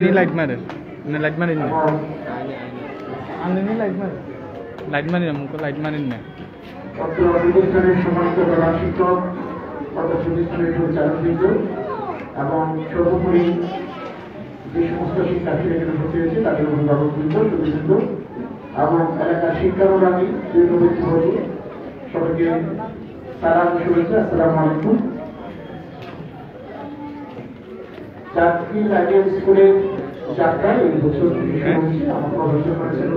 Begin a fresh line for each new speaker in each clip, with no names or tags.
Ini light mana? Ini light mana ini? Anu ini light mana? Light mana ni? Muka light mana ni?
প্রতিষ্ঠানের সম্মানিত প্রধান শিক্ষক প্রতিষ্ঠানের পরিচালকবৃন্দ এবং সর্বোপরি যে সমস্ত শিক্ষার্থীরা এখানে ভর্তি হয়েছে তাদের অভিভাবকবৃন্দ সুবৃন্দ এবং এলাকার শিক্ষানুরাগী ব্যক্তিবর্গ সবাইকে সালাম শুভেচ্ছা। আসসালামু আলাইকুম। জাতীয় আগে স্কুলের যাত্রায় এই বছর আমার প্রদর্শন করেছেন।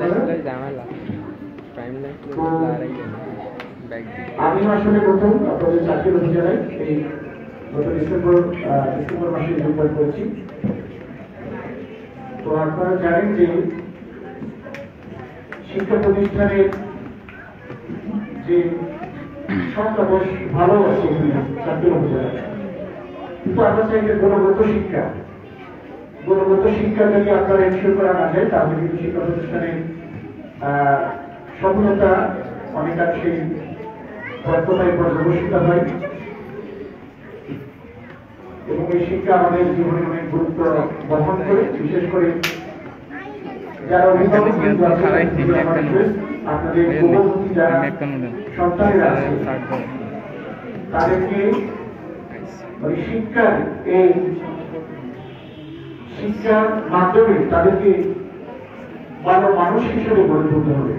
আমি আসলে প্রথম আপনাদের জাতীয় অভিযানে এই গত ডিসেম্বর মাসে যোগদান করেছি। তো আপনারা জানেন যে শিক্ষা প্রতিষ্ঠানের যে সংখ্যা বেশ ভালো আছে জাতীয় অভিযানে, কিন্তু আমরা চাই যে গুণগত শিক্ষা যদি আপনারা এনশিওর করা না যায় তাহলে কিন্তু শিক্ষা প্রতিষ্ঠানের সফলতা অনেকাংশে ব্যর্থতায় পর্যবসিত হয় এবং এই শিক্ষা আমাদের জীবনে অনেক গুরুত্ব বহন করে। বিশেষ করে যারা অভিভাবক আপনাদের পূর্ববর্তী যারা সন্তানেরা আছে তাদেরকে শিক্ষার মাধ্যমে তাদেরকে ভালো মানুষ হিসেবে গড়ে তুলতে হবে।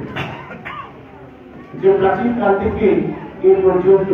যে প্রাচীন কাল থেকে এ পর্যন্ত